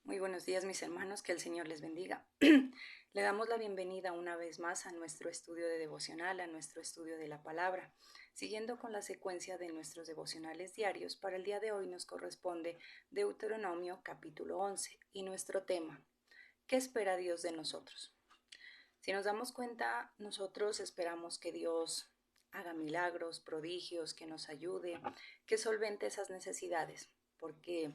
Muy buenos días, mis hermanos, que el Señor les bendiga. Le damos la bienvenida una vez más a nuestro estudio de devocional, a nuestro estudio de la palabra. Siguiendo con la secuencia de nuestros devocionales diarios, para el día de hoy nos corresponde Deuteronomio capítulo 11 y nuestro tema, ¿qué espera Dios de nosotros? Si nos damos cuenta, nosotros esperamos que Dios haga milagros, prodigios, que nos ayude, que solvente esas necesidades, porque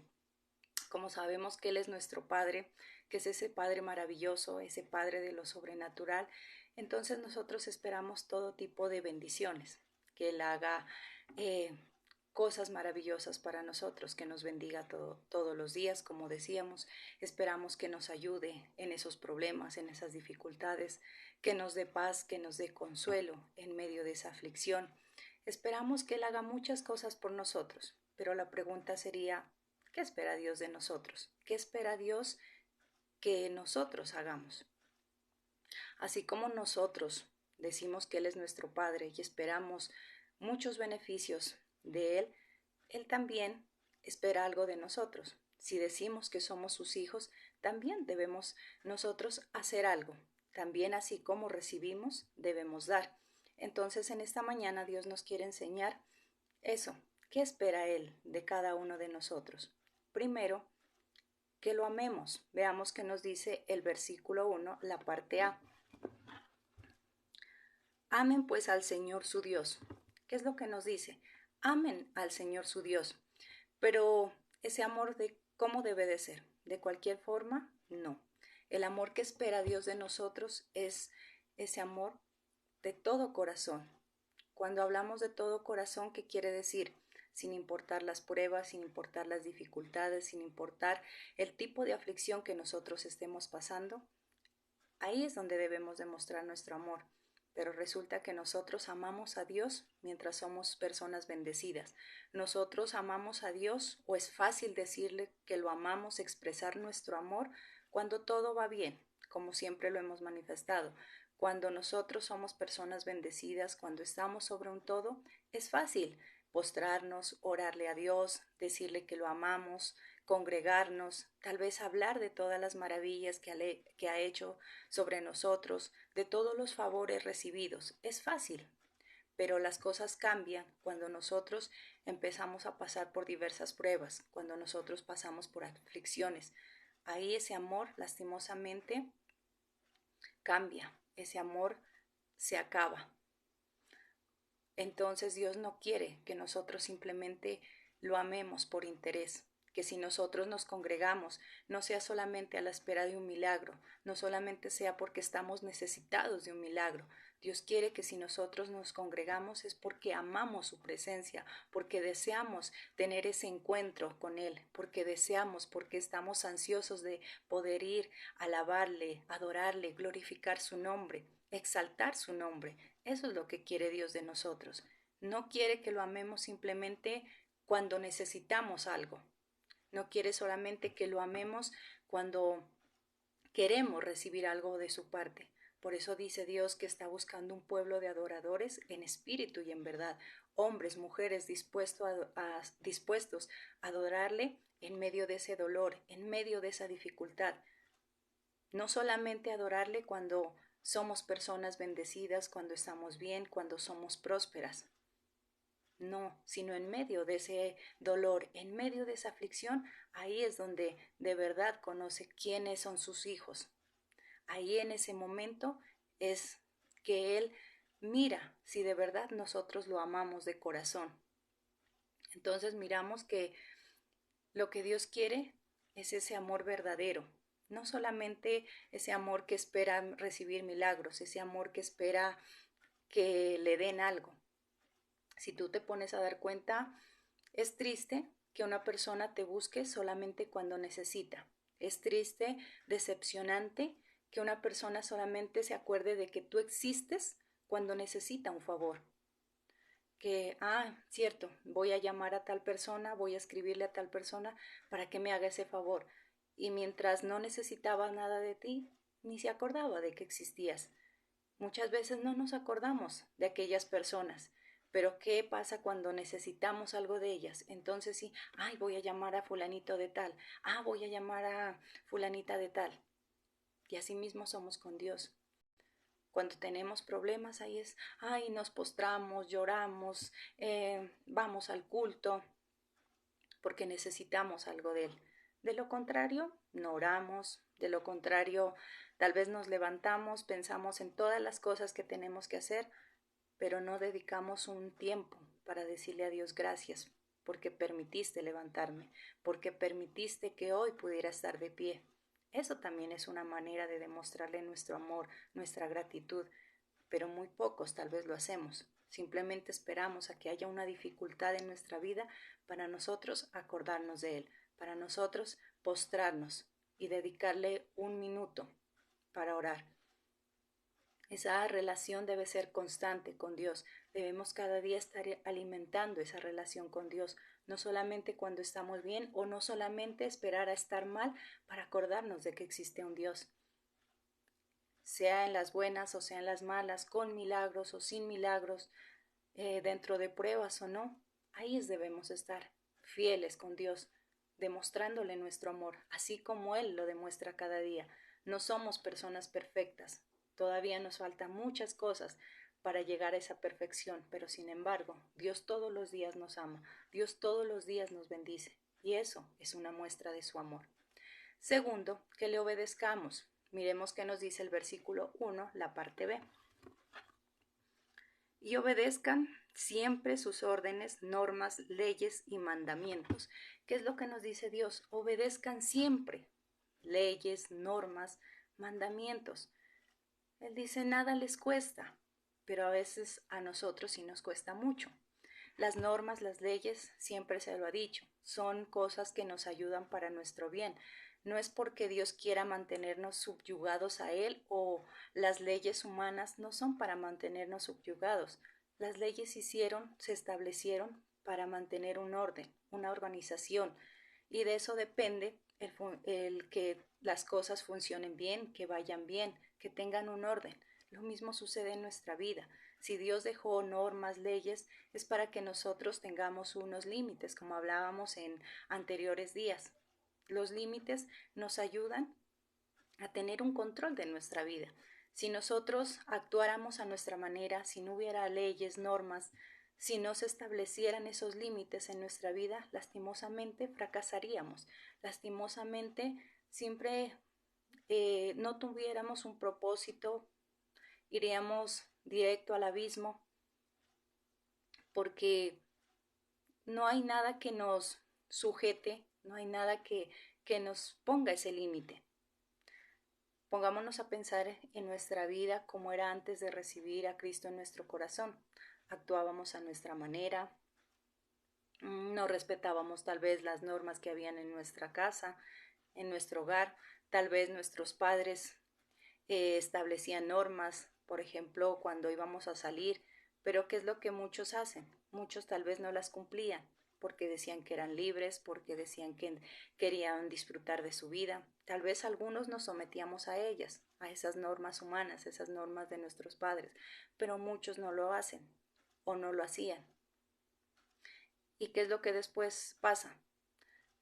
como sabemos que Él es nuestro Padre, que es ese Padre maravilloso, ese Padre de lo sobrenatural, entonces nosotros esperamos todo tipo de bendiciones, que Él haga eh, cosas maravillosas para nosotros, que nos bendiga todos los días, como decíamos, esperamos que nos ayude en esos problemas, en esas dificultades, que nos dé paz, que nos dé consuelo en medio de esa aflicción. Esperamos que Él haga muchas cosas por nosotros, pero la pregunta sería, ¿qué espera Dios de nosotros? ¿Qué espera Dios que nosotros hagamos? Así como nosotros decimos que Él es nuestro Padre y esperamos muchos beneficios de Él, Él también espera algo de nosotros. Si decimos que somos sus hijos, también debemos nosotros hacer algo. También así como recibimos, debemos dar. Entonces en esta mañana Dios nos quiere enseñar eso. ¿Qué espera Él de cada uno de nosotros? Primero, que lo amemos. Veamos qué nos dice el versículo 1, la parte A. Amen pues al Señor su Dios. ¿Qué es lo que nos dice? Amen al Señor su Dios. Pero ese amor, de ¿cómo debe de ser? ¿De cualquier forma? No. El amor que espera Dios de nosotros es ese amor de todo corazón. Cuando hablamos de todo corazón, ¿qué quiere decir? Sin importar las pruebas, sin importar las dificultades, sin importar el tipo de aflicción que nosotros estemos pasando, ahí es donde debemos demostrar nuestro amor. Pero resulta que nosotros amamos a Dios mientras somos personas bendecidas. Nosotros amamos a Dios, o es fácil decirle que lo amamos, expresar nuestro amor cuando todo va bien, como siempre lo hemos manifestado. Cuando nosotros somos personas bendecidas, cuando estamos sobre un todo, es fácil postrarnos, orarle a Dios, decirle que lo amamos, congregarnos, tal vez hablar de todas las maravillas que ha hecho sobre nosotros, de todos los favores recibidos. Es fácil, pero las cosas cambian cuando nosotros empezamos a pasar por diversas pruebas, cuando nosotros pasamos por aflicciones. Ahí ese amor, lastimosamente, cambia, ese amor se acaba. Entonces Dios no quiere que nosotros simplemente lo amemos por interés, que si nosotros nos congregamos no sea solamente a la espera de un milagro, no solamente sea porque estamos necesitados de un milagro. Dios quiere que si nosotros nos congregamos es porque amamos su presencia, porque deseamos tener ese encuentro con Él, porque deseamos, porque estamos ansiosos de poder ir, alabarle, adorarle, glorificar su nombre, exaltar su nombre. Eso es lo que quiere Dios de nosotros. No quiere que lo amemos simplemente cuando necesitamos algo. No quiere solamente que lo amemos cuando queremos recibir algo de su parte. Por eso dice Dios que está buscando un pueblo de adoradores en espíritu y en verdad, hombres, mujeres dispuestos a adorarle en medio de ese dolor, en medio de esa dificultad. No solamente adorarle cuando somos personas bendecidas, cuando estamos bien, cuando somos prósperas. No, sino en medio de ese dolor, en medio de esa aflicción, ahí es donde de verdad conoce quiénes son sus hijos. Ahí en ese momento es que Él mira si de verdad nosotros lo amamos de corazón. Entonces miramos que lo que Dios quiere es ese amor verdadero, no solamente ese amor que espera recibir milagros, ese amor que espera que le den algo. Si tú te pones a dar cuenta, es triste que una persona te busque solamente cuando necesita. Es triste, decepcionante, que una persona solamente se acuerde de que tú existes cuando necesita un favor. Que, cierto, voy a llamar a tal persona, voy a escribirle a tal persona para que me haga ese favor. Y mientras no necesitaba nada de ti, ni se acordaba de que existías. Muchas veces no nos acordamos de aquellas personas, Pero ¿qué pasa cuando necesitamos algo de ellas? Entonces sí, ay, voy a llamar a fulanito de tal, voy a llamar a fulanita de tal. Y así mismo somos con Dios. Cuando tenemos problemas, ahí es, ay, nos postramos, lloramos, vamos al culto, porque necesitamos algo de Él. De lo contrario, no oramos, de lo contrario, tal vez nos levantamos, pensamos en todas las cosas que tenemos que hacer, pero no dedicamos un tiempo para decirle a Dios gracias, porque permitiste levantarme, porque permitiste que hoy pudiera estar de pie. Eso también es una manera de demostrarle nuestro amor, nuestra gratitud, pero muy pocos tal vez lo hacemos. Simplemente esperamos a que haya una dificultad en nuestra vida para nosotros acordarnos de Él, para nosotros postrarnos y dedicarle un minuto para orar. Esa relación debe ser constante con Dios. Debemos cada día estar alimentando esa relación con Dios, no solamente cuando estamos bien o no solamente esperar a estar mal para acordarnos de que existe un Dios. Sea en las buenas o sea en las malas, con milagros o sin milagros, dentro de pruebas o no, ahí debemos estar fieles con Dios, demostrándole nuestro amor, así como Él lo demuestra cada día. No somos personas perfectas, todavía nos faltan muchas cosas para llegar a esa perfección, pero sin embargo, Dios todos los días nos ama, Dios todos los días nos bendice, y eso es una muestra de su amor. Segundo, que le obedezcamos. Miremos qué nos dice el versículo 1, la parte B. Y obedezcan siempre sus órdenes, normas, leyes y mandamientos. ¿Qué es lo que nos dice Dios? Obedezcan siempre leyes, normas, mandamientos. Él dice, nada les cuesta, pero a veces a nosotros sí nos cuesta mucho. Las normas, las leyes, siempre se lo ha dicho, son cosas que nos ayudan para nuestro bien. No es porque Dios quiera mantenernos subyugados a Él o las leyes humanas no son para mantenernos subyugados. Las leyes se establecieron para mantener un orden, una organización, y de eso depende el que las cosas funcionen bien, que vayan bien, que tengan un orden. Lo mismo sucede en nuestra vida. Si Dios dejó normas, leyes, es para que nosotros tengamos unos límites, como hablábamos en anteriores días. Los límites nos ayudan a tener un control de nuestra vida. Si nosotros actuáramos a nuestra manera, si no hubiera leyes, normas, si no se establecieran esos límites en nuestra vida, lastimosamente fracasaríamos. Lastimosamente siempre no tuviéramos un propósito, iríamos directo al abismo, porque no hay nada que nos sujete, no hay nada que nos ponga ese límite. Pongámonos a pensar en nuestra vida como era antes de recibir a Cristo en nuestro corazón. Actuábamos a nuestra manera, no respetábamos tal vez las normas que habían en nuestra casa, en nuestro hogar. Tal vez nuestros padres establecían normas, por ejemplo, cuando íbamos a salir, pero ¿qué es lo que muchos hacen? Muchos tal vez no las cumplían porque decían que eran libres, porque decían que querían disfrutar de su vida. Tal vez algunos nos sometíamos a ellas, a esas normas humanas, esas normas de nuestros padres, pero muchos no lo hacen o no lo hacían. ¿Y qué es lo que después pasa?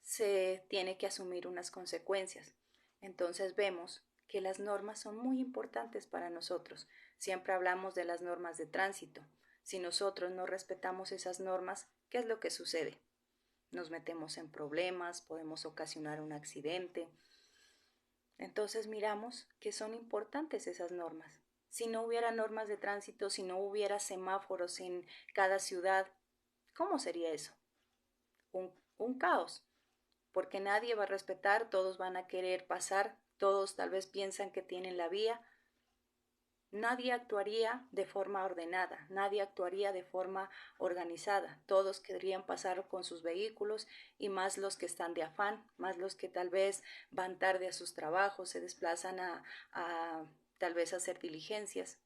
Se tiene que asumir unas consecuencias. Entonces vemos que las normas son muy importantes para nosotros. Siempre hablamos de las normas de tránsito. Si nosotros no respetamos esas normas, ¿qué es lo que sucede? Nos metemos en problemas, podemos ocasionar un accidente. Entonces miramos que son importantes esas normas. Si no hubiera normas de tránsito, si no hubiera semáforos en cada ciudad, ¿cómo sería eso? Un caos, porque nadie va a respetar, todos van a querer pasar, todos tal vez piensan que tienen la vía. Nadie actuaría de forma ordenada, nadie actuaría de forma organizada. Todos querrían pasar con sus vehículos y más los que están de afán, más los que tal vez van tarde a sus trabajos, se desplazan a tal vez a hacer diligencias.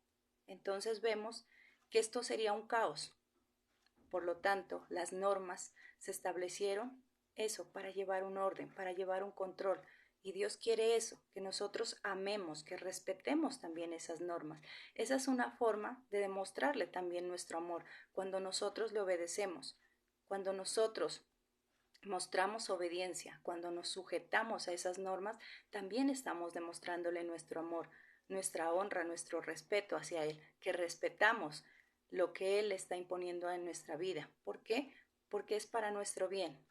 Entonces vemos que esto sería un caos. Por lo tanto, las normas se establecieron eso para llevar un orden, para llevar un control. Y Dios quiere eso, que nosotros amemos, que respetemos también esas normas. Esa es una forma de demostrarle también nuestro amor, cuando nosotros le obedecemos, cuando nosotros mostramos obediencia, cuando nos sujetamos a esas normas, también estamos demostrándole nuestro amor, nuestra honra, nuestro respeto hacia Él, que respetamos lo que Él está imponiendo en nuestra vida. ¿Por qué? Porque es para nuestro bien.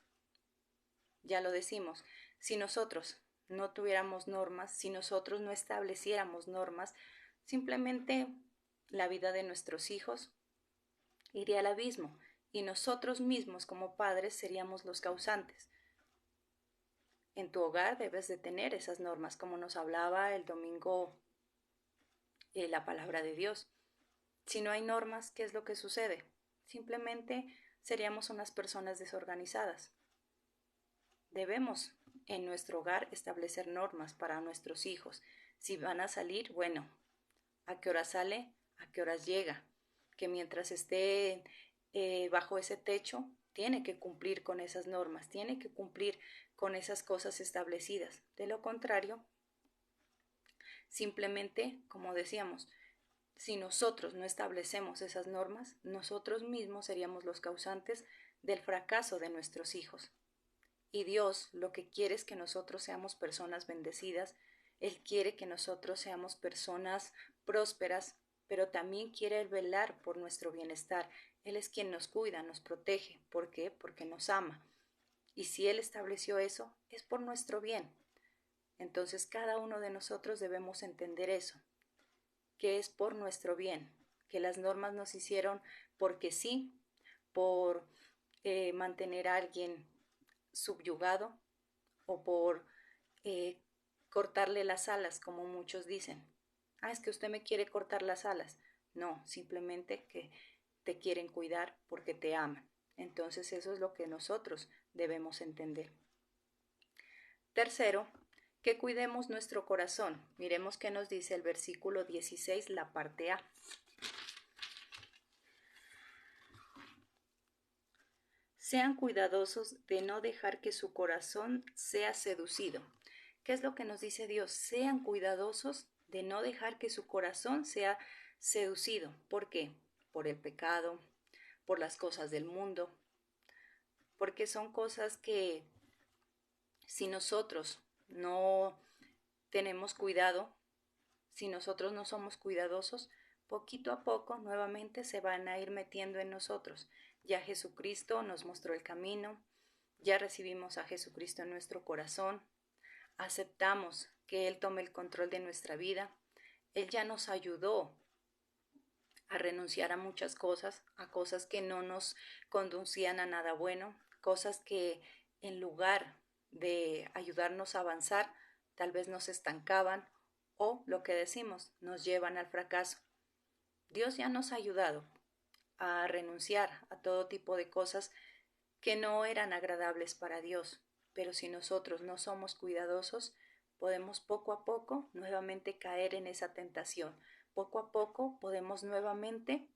Ya lo decimos, si nosotros no tuviéramos normas, si nosotros no estableciéramos normas, simplemente la vida de nuestros hijos iría al abismo y nosotros mismos como padres seríamos los causantes. En tu hogar debes de tener esas normas, como nos hablaba el domingo la palabra de Dios. Si no hay normas, ¿qué es lo que sucede? Simplemente seríamos unas personas desorganizadas. Debemos en nuestro hogar establecer normas para nuestros hijos. Si van a salir, bueno, ¿a qué hora sale? ¿A qué horas llega? Que mientras esté bajo ese techo, tiene que cumplir con esas normas, tiene que cumplir con esas cosas establecidas. De lo contrario, simplemente, como decíamos, si nosotros no establecemos esas normas, nosotros mismos seríamos los causantes del fracaso de nuestros hijos. Y Dios lo que quiere es que nosotros seamos personas bendecidas. Él quiere que nosotros seamos personas prósperas, pero también quiere velar por nuestro bienestar. Él es quien nos cuida, nos protege. ¿Por qué? Porque nos ama. Y si Él estableció eso, es por nuestro bien. Entonces cada uno de nosotros debemos entender eso, que es por nuestro bien, que las normas nos hicieron porque sí, por mantener a alguien subyugado o por eh, cortarle las alas, como muchos dicen. Ah, es que usted me quiere cortar las alas. No, simplemente que te quieren cuidar porque te aman. Entonces eso es lo que nosotros debemos entender. Tercero, que cuidemos nuestro corazón. Miremos qué nos dice el versículo 16, la parte A. Sean cuidadosos de no dejar que su corazón sea seducido. ¿Qué es lo que nos dice Dios? Sean cuidadosos de no dejar que su corazón sea seducido. ¿Por qué? Por el pecado, por las cosas del mundo, porque son cosas que si nosotros no tenemos cuidado, si nosotros no somos cuidadosos, poquito a poco nuevamente se van a ir metiendo en nosotros. Ya Jesucristo nos mostró el camino, ya recibimos a Jesucristo en nuestro corazón, aceptamos que Él tome el control de nuestra vida, Él ya nos ayudó a renunciar a muchas cosas, a cosas que no nos conducían a nada bueno, cosas que en lugar de ayudarnos a avanzar, tal vez nos estancaban o, lo que decimos, nos llevan al fracaso. Dios ya nos ha ayudado a renunciar a todo tipo de cosas que no eran agradables para Dios, pero si nosotros no somos cuidadosos, podemos poco a poco nuevamente caer en esa tentación. Poco a poco podemos nuevamente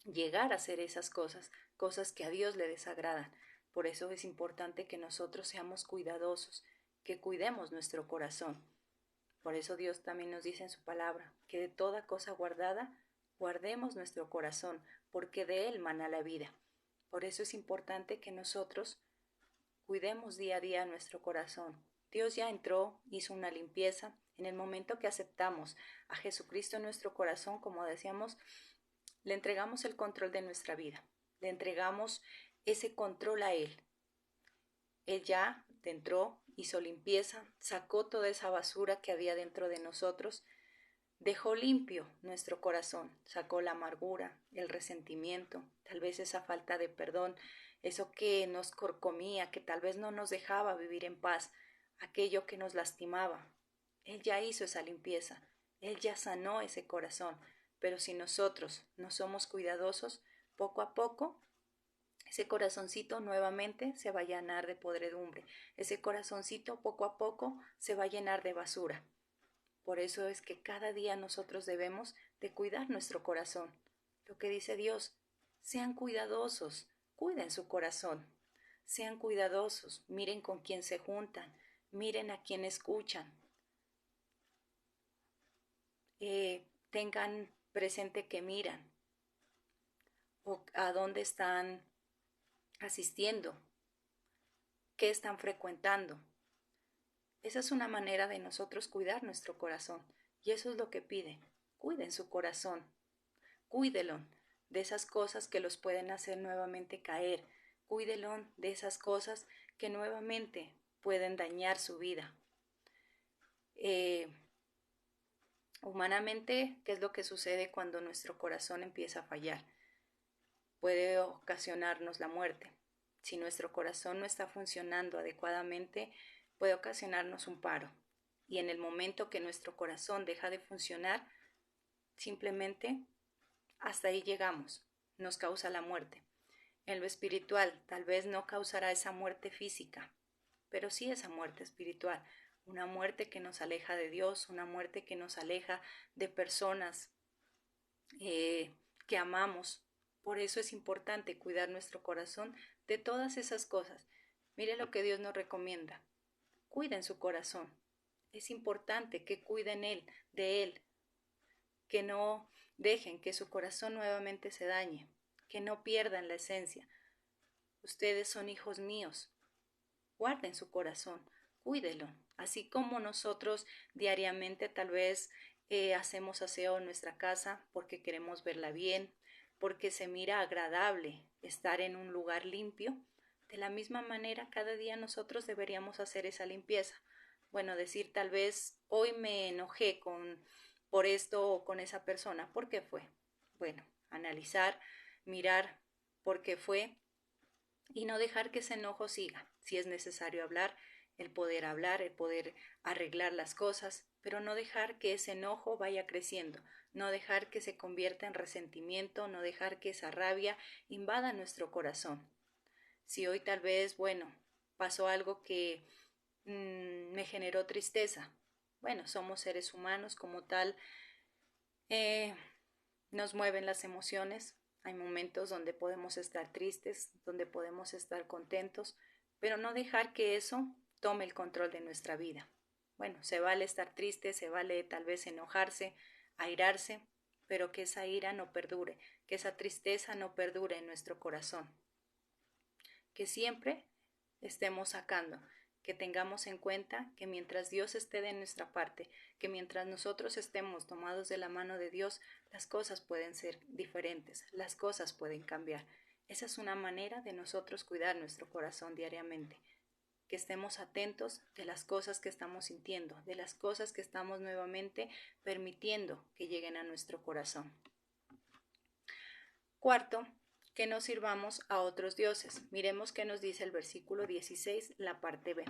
llegar a hacer esas cosas, cosas que a Dios le desagradan. Por eso es importante que nosotros seamos cuidadosos, que cuidemos nuestro corazón. Por eso Dios también nos dice en su palabra que de toda cosa guardada, guardemos nuestro corazón, porque de él mana la vida. Por eso es importante que nosotros cuidemos día a día nuestro corazón. Dios ya entró, hizo una limpieza. En el momento que aceptamos a Jesucristo en nuestro corazón, como decíamos, le entregamos el control de nuestra vida. Le entregamos ese control a Él. Él ya entró, hizo limpieza, sacó toda esa basura que había dentro de nosotros, dejó limpio nuestro corazón, sacó la amargura, el resentimiento, tal vez esa falta de perdón, eso que nos corcomía, que tal vez no nos dejaba vivir en paz, aquello que nos lastimaba. Él ya hizo esa limpieza, Él ya sanó ese corazón, pero si nosotros no somos cuidadosos, poco a poco ese corazoncito nuevamente se va a llenar de podredumbre, ese corazoncito poco a poco se va a llenar de basura. Por eso es que cada día nosotros debemos de cuidar nuestro corazón. Lo que dice Dios, sean cuidadosos, cuiden su corazón, sean cuidadosos, miren con quién se juntan, miren a quién escuchan, tengan presente que miran o a dónde están asistiendo, qué están frecuentando. Esa es una manera de nosotros cuidar nuestro corazón y eso es lo que pide. Cuiden su corazón, cuídelo de esas cosas que los pueden hacer nuevamente caer, cuídelo de esas cosas que nuevamente pueden dañar su vida. Humanamente, ¿qué es lo que sucede cuando nuestro corazón empieza a fallar? Puede ocasionarnos la muerte. Si nuestro corazón no está funcionando adecuadamente, puede ocasionarnos un paro. Y en el momento que nuestro corazón deja de funcionar, simplemente hasta ahí llegamos, nos causa la muerte. En lo espiritual, tal vez no causará esa muerte física, pero sí esa muerte espiritual, una muerte que nos aleja de Dios, una muerte que nos aleja de personas que amamos. Por eso es importante cuidar nuestro corazón de todas esas cosas. Mire lo que Dios nos recomienda. Cuiden su corazón. Es importante que cuiden de él, que no dejen que su corazón nuevamente se dañe, que no pierdan la esencia. Ustedes son hijos míos. Guarden su corazón, cuídelo. Así como nosotros diariamente tal vez hacemos aseo en nuestra casa porque queremos verla bien, porque se mira agradable estar en un lugar limpio, de la misma manera cada día nosotros deberíamos hacer esa limpieza. Bueno, decir tal vez hoy me enojé por esto o con esa persona, ¿por qué fue? Bueno, analizar, mirar por qué fue y no dejar que ese enojo siga. Si es necesario hablar, el poder arreglar las cosas, pero no dejar que ese enojo vaya creciendo, no dejar que se convierta en resentimiento, no dejar que esa rabia invada nuestro corazón. Si hoy tal vez, bueno, pasó algo que me generó tristeza, bueno, somos seres humanos como tal, eh, nos mueven las emociones, hay momentos donde podemos estar tristes, donde podemos estar contentos, pero no dejar que eso tome el control de nuestra vida. Bueno, se vale estar triste, se vale tal vez enojarse, airarse, pero que esa ira no perdure, que esa tristeza no perdure en nuestro corazón. Que siempre estemos sacando, que tengamos en cuenta que mientras Dios esté de nuestra parte, que mientras nosotros estemos tomados de la mano de Dios, las cosas pueden ser diferentes, las cosas pueden cambiar. Esa es una manera de nosotros cuidar nuestro corazón diariamente, que estemos atentos de las cosas que estamos sintiendo, de las cosas que estamos nuevamente permitiendo que lleguen a nuestro corazón. Cuarto, que no sirvamos a otros dioses. Miremos qué nos dice el versículo 16, la parte B.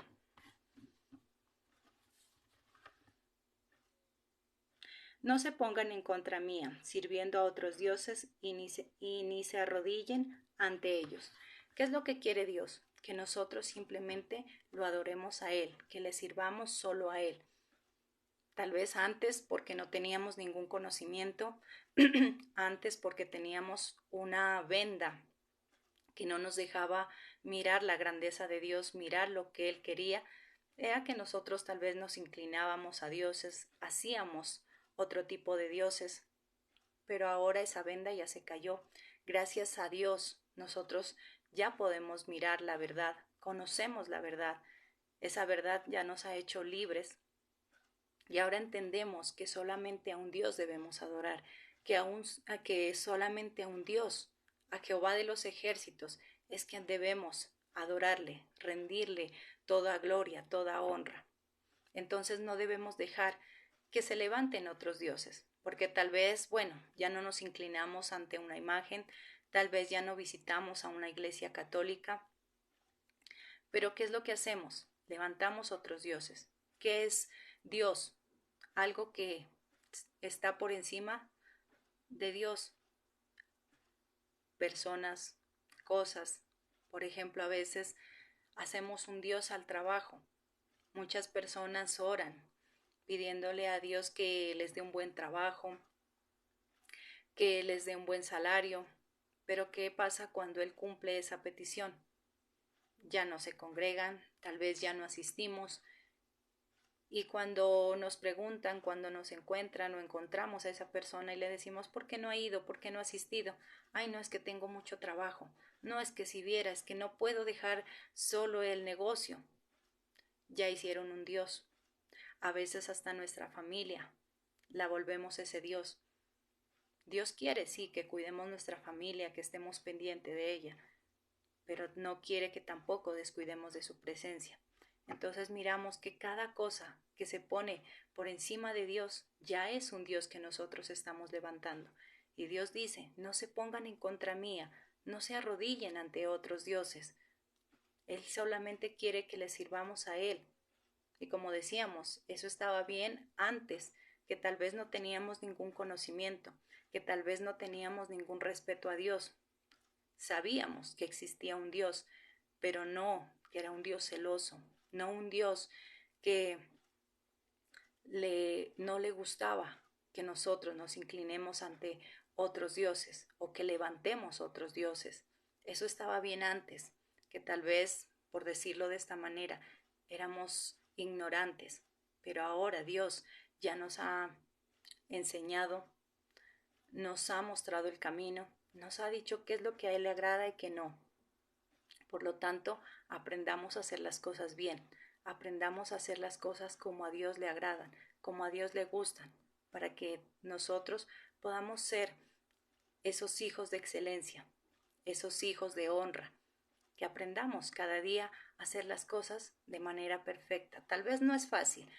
No se pongan en contra mía, sirviendo a otros dioses y ni se arrodillen ante ellos. ¿Qué es lo que quiere Dios? Que nosotros simplemente lo adoremos a Él, que le sirvamos solo a Él. Tal vez antes porque no teníamos ningún conocimiento, antes porque teníamos una venda que no nos dejaba mirar la grandeza de Dios, mirar lo que Él quería, era que nosotros tal vez nos inclinábamos a dioses, hacíamos otro tipo de dioses, pero ahora esa venda ya se cayó. Gracias a Dios, nosotros ya podemos mirar la verdad, conocemos la verdad. Esa verdad ya nos ha hecho libres y ahora entendemos que solamente a un Dios debemos adorar, que solamente a un Dios, a Jehová de los ejércitos, es quien debemos adorarle, rendirle toda gloria, toda honra. Entonces no debemos dejar que se levanten otros dioses, porque tal vez, bueno, ya no nos inclinamos ante una imagen, tal vez ya no visitamos a una iglesia católica, pero ¿qué es lo que hacemos? Levantamos otros dioses. ¿Qué es Dios? Algo que está por encima de Dios. Personas, cosas. Por ejemplo, a veces hacemos un Dios al trabajo. Muchas personas oran pidiéndole a Dios que les dé un buen trabajo, que les dé un buen salario. Pero ¿qué pasa cuando Él cumple esa petición? Ya no se congregan, tal vez ya no asistimos Y cuando nos preguntan, cuando nos encuentran o encontramos a esa persona y le decimos, ¿por qué no ha ido? ¿Por qué no ha asistido? Ay, no, es que tengo mucho trabajo. No, es que si viera, es que no puedo dejar solo el negocio. Ya hicieron un Dios. A veces hasta nuestra familia la volvemos ese Dios. Dios quiere, sí, que cuidemos nuestra familia, que estemos pendientes de ella, pero no quiere que tampoco descuidemos de su presencia. Entonces miramos que cada cosa que se pone por encima de Dios ya es un Dios que nosotros estamos levantando. Y Dios dice, no se pongan en contra mía, no se arrodillen ante otros dioses. Él solamente quiere que le sirvamos a Él. Y como decíamos, eso estaba bien antes, que tal vez no teníamos ningún conocimiento, que tal vez no teníamos ningún respeto a Dios. Sabíamos que existía un Dios, pero no que era un Dios celoso, no un Dios que no le gustaba que nosotros nos inclinemos ante otros dioses o que levantemos otros dioses. Eso estaba bien antes, que tal vez, por decirlo de esta manera, éramos ignorantes, pero ahora Dios ya nos ha enseñado, nos ha mostrado el camino, nos ha dicho qué es lo que a Él le agrada y qué no. Por lo tanto, aprendamos a hacer las cosas bien, aprendamos a hacer las cosas como a Dios le agradan, como a Dios le gustan, para que nosotros podamos ser esos hijos de excelencia, esos hijos de honra, que aprendamos cada día a hacer las cosas de manera perfecta. Tal vez no es fácil,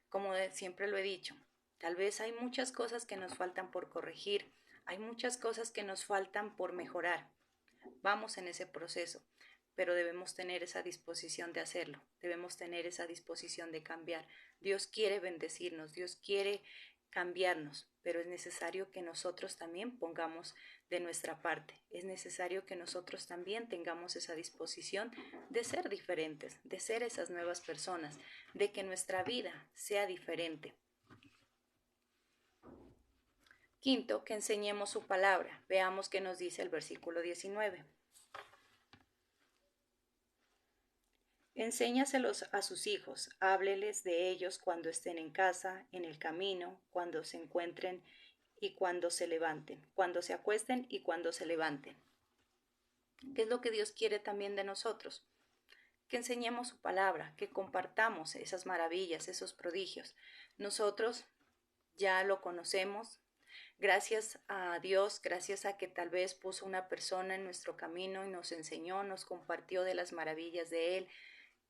como siempre lo he dicho, tal vez hay muchas cosas que nos faltan por corregir, hay muchas cosas que nos faltan por mejorar. Vamos en ese proceso, pero debemos tener esa disposición de hacerlo, debemos tener esa disposición de cambiar. Dios quiere bendecirnos, Dios quiere cambiarnos, pero es necesario que nosotros también pongamos de nuestra parte, es necesario que nosotros también tengamos esa disposición de ser diferentes, de ser esas nuevas personas, de que nuestra vida sea diferente. Quinto, que enseñemos su palabra. Veamos qué nos dice el versículo 19. Enséñaselos a sus hijos, hábleles de ellos cuando estén en casa, en el camino, cuando se encuentren y cuando se levanten, cuando se acuesten y cuando se levanten. ¿Qué es lo que Dios quiere también de nosotros? Que enseñemos su palabra, que compartamos esas maravillas, esos prodigios. Nosotros ya lo conocemos, gracias a Dios, gracias a que tal vez puso una persona en nuestro camino y nos enseñó, nos compartió de las maravillas de Él,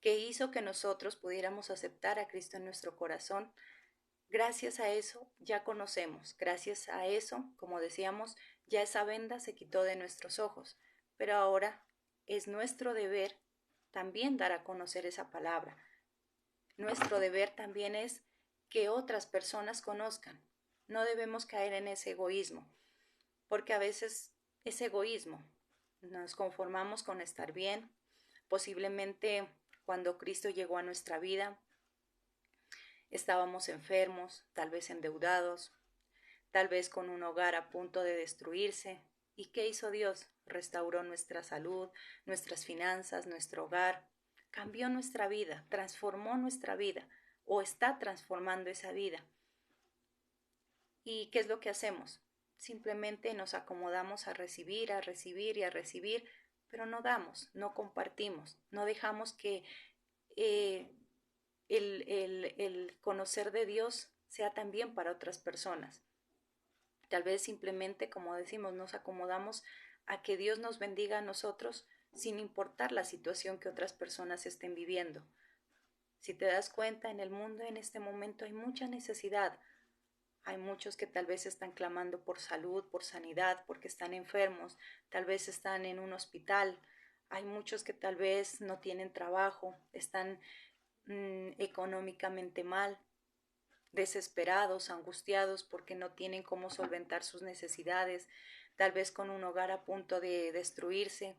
que hizo que nosotros pudiéramos aceptar a Cristo en nuestro corazón. Gracias a eso ya conocemos, gracias a eso, como decíamos, ya esa venda se quitó de nuestros ojos, pero ahora es nuestro deber también dar a conocer esa palabra. Nuestro deber también es que otras personas conozcan. No debemos caer en ese egoísmo, porque a veces es egoísmo. Nos conformamos con estar bien. Posiblemente cuando Cristo llegó a nuestra vida, estábamos enfermos, tal vez endeudados, tal vez con un hogar a punto de destruirse. ¿Y qué hizo Dios? Restauró nuestra salud, nuestras finanzas, nuestro hogar, cambió nuestra vida, transformó nuestra vida o está transformando esa vida. ¿Y qué es lo que hacemos? Simplemente nos acomodamos a recibir y a recibir, pero no damos, no compartimos, no dejamos que eh, el conocer de Dios sea también para otras personas. Tal vez simplemente, como decimos, nos acomodamos a que Dios nos bendiga a nosotros sin importar la situación que otras personas estén viviendo. Si te das cuenta, en el mundo en este momento hay mucha necesidad. Hay muchos que tal vez están clamando por salud, por sanidad, porque están enfermos, tal vez están en un hospital. Hay muchos que tal vez no tienen trabajo, están económicamente mal, desesperados, angustiados porque no tienen cómo solventar sus necesidades, tal vez con un hogar a punto de destruirse,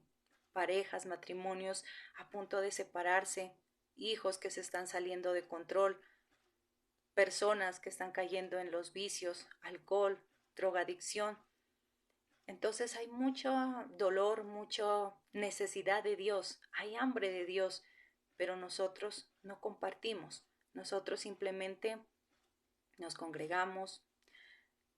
parejas, matrimonios a punto de separarse, hijos que se están saliendo de control, personas que están cayendo en los vicios, alcohol, drogadicción. Entonces hay mucho dolor, mucha necesidad de Dios, hay hambre de Dios, pero nosotros no compartimos, Nosotros simplemente nos congregamos,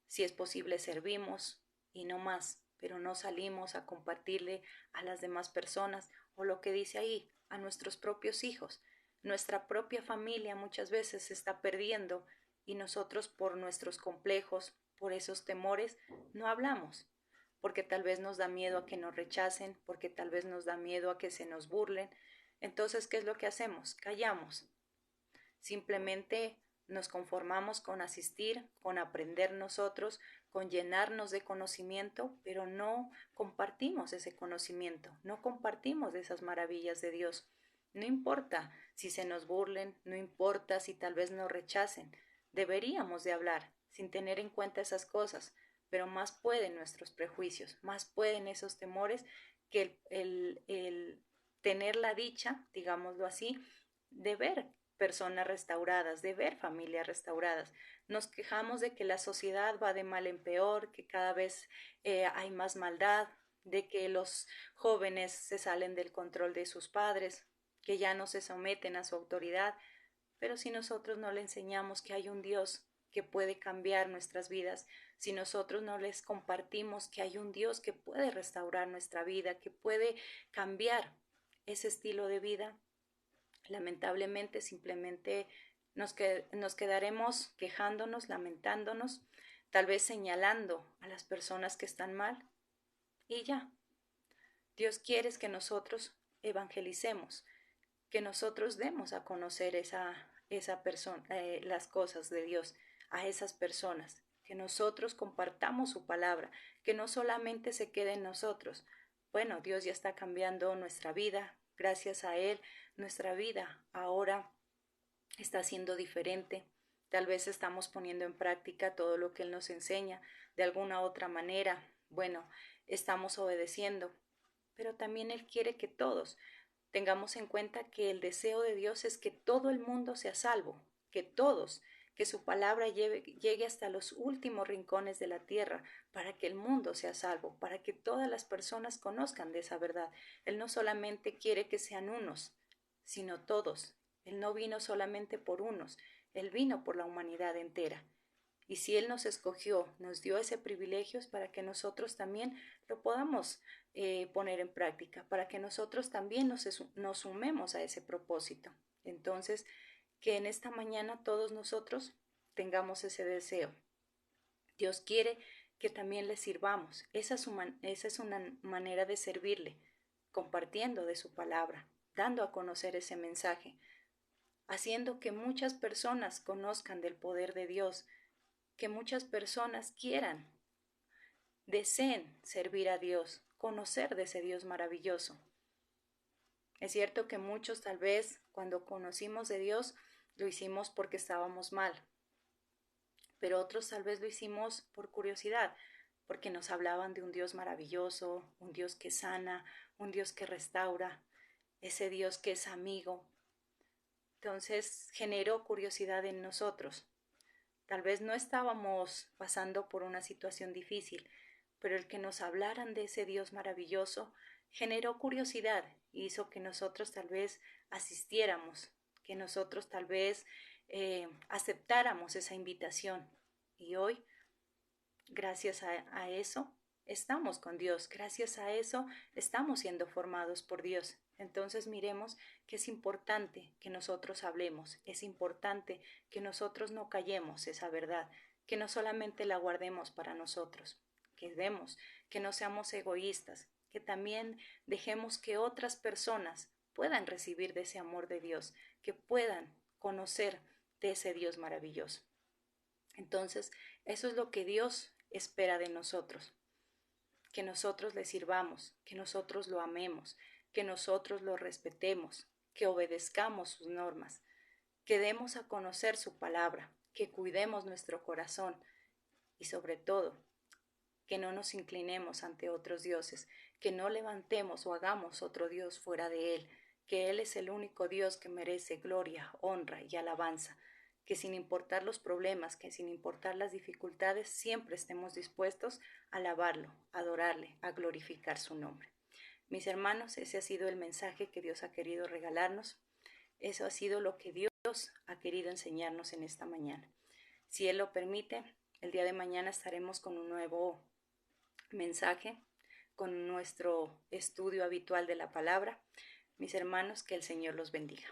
si es posible servimos y no más, pero no salimos a compartirle a las demás personas o lo que dice ahí, a nuestros propios hijos. Nuestra propia familia muchas veces se está perdiendo y nosotros por nuestros complejos, por esos temores, no hablamos, porque tal vez nos da miedo a que nos rechacen, porque tal vez nos da miedo a que se nos burlen. Entonces, ¿qué es lo que hacemos? Callamos. Simplemente nos conformamos con asistir, con aprender nosotros, con llenarnos de conocimiento, pero no compartimos ese conocimiento, no compartimos de esas maravillas de Dios. No importa si se nos burlen, no importa si tal vez nos rechacen, deberíamos de hablar sin tener en cuenta esas cosas, pero más pueden nuestros prejuicios, más pueden esos temores que el tener la dicha, digámoslo así, de ver personas restauradas, de ver familias restauradas. Nos quejamos de que la sociedad va de mal en peor, que cada vez hay más maldad, de que los jóvenes se salen del control de sus padres, que ya no se someten a su autoridad, pero si nosotros no le enseñamos que hay un Dios que puede cambiar nuestras vidas, si nosotros no les compartimos que hay un Dios que puede restaurar nuestra vida, que puede cambiar ese estilo de vida, lamentablemente simplemente nos quedaremos quejándonos, lamentándonos, tal vez señalando a las personas que están mal y ya. Dios quiere que nosotros evangelicemos, que nosotros demos a conocer esa persona, las cosas de Dios a esas personas, que nosotros compartamos su palabra, que no solamente se quede en nosotros. Bueno, Dios ya está cambiando nuestra vida, gracias a Él, nuestra vida ahora está siendo diferente. Tal vez estamos poniendo en práctica todo lo que Él nos enseña de alguna otra manera. Bueno, estamos obedeciendo, pero también Él quiere que todos tengamos en cuenta que el deseo de Dios es que todo el mundo sea salvo, que todos, que su palabra llegue hasta los últimos rincones de la tierra, para que el mundo sea salvo, para que todas las personas conozcan de esa verdad. Él no solamente quiere que sean unos, sino todos. Él no vino solamente por unos, Él vino por la humanidad entera. Y si Él nos escogió, nos dio ese privilegio es para que nosotros también lo podamos poner en práctica, para que nosotros también nos sumemos a ese propósito. Entonces, que en esta mañana todos nosotros tengamos ese deseo. Dios quiere que también le sirvamos. Esa es una manera de servirle, compartiendo de su palabra, dando a conocer ese mensaje, haciendo que muchas personas conozcan del poder de Dios, que muchas personas quieran, deseen servir a Dios, conocer de ese Dios maravilloso. Es cierto que muchos tal vez cuando conocimos de Dios lo hicimos porque estábamos mal, pero otros tal vez lo hicimos por curiosidad, porque nos hablaban de un Dios maravilloso, un Dios que sana, un Dios que restaura, ese Dios que es amigo. Entonces generó curiosidad en nosotros. Tal vez no estábamos pasando por una situación difícil, pero el que nos hablaran de ese Dios maravilloso generó curiosidad y hizo que nosotros tal vez asistiéramos, que nosotros tal vez aceptáramos esa invitación. Y hoy, gracias a eso, estamos con Dios, gracias a eso estamos siendo formados por Dios. Entonces miremos que es importante que nosotros hablemos, es importante que nosotros no callemos esa verdad, que no solamente la guardemos para nosotros, que demos, que no seamos egoístas, que también dejemos que otras personas puedan recibir de ese amor de Dios, que puedan conocer de ese Dios maravilloso. Entonces, eso es lo que Dios espera de nosotros, que nosotros le sirvamos, que nosotros lo amemos, que nosotros lo respetemos, que obedezcamos sus normas, que demos a conocer su palabra, que cuidemos nuestro corazón y sobre todo, que no nos inclinemos ante otros dioses, que no levantemos o hagamos otro Dios fuera de Él, que Él es el único Dios que merece gloria, honra y alabanza, que sin importar los problemas, que sin importar las dificultades, siempre estemos dispuestos a alabarlo, a adorarle, a glorificar su nombre. Mis hermanos, ese ha sido el mensaje que Dios ha querido regalarnos. Eso ha sido lo que Dios Dios ha querido enseñarnos en esta mañana. Si Él lo permite, el día de mañana estaremos con un nuevo mensaje, con nuestro estudio habitual de la palabra. Mis hermanos, que el Señor los bendiga.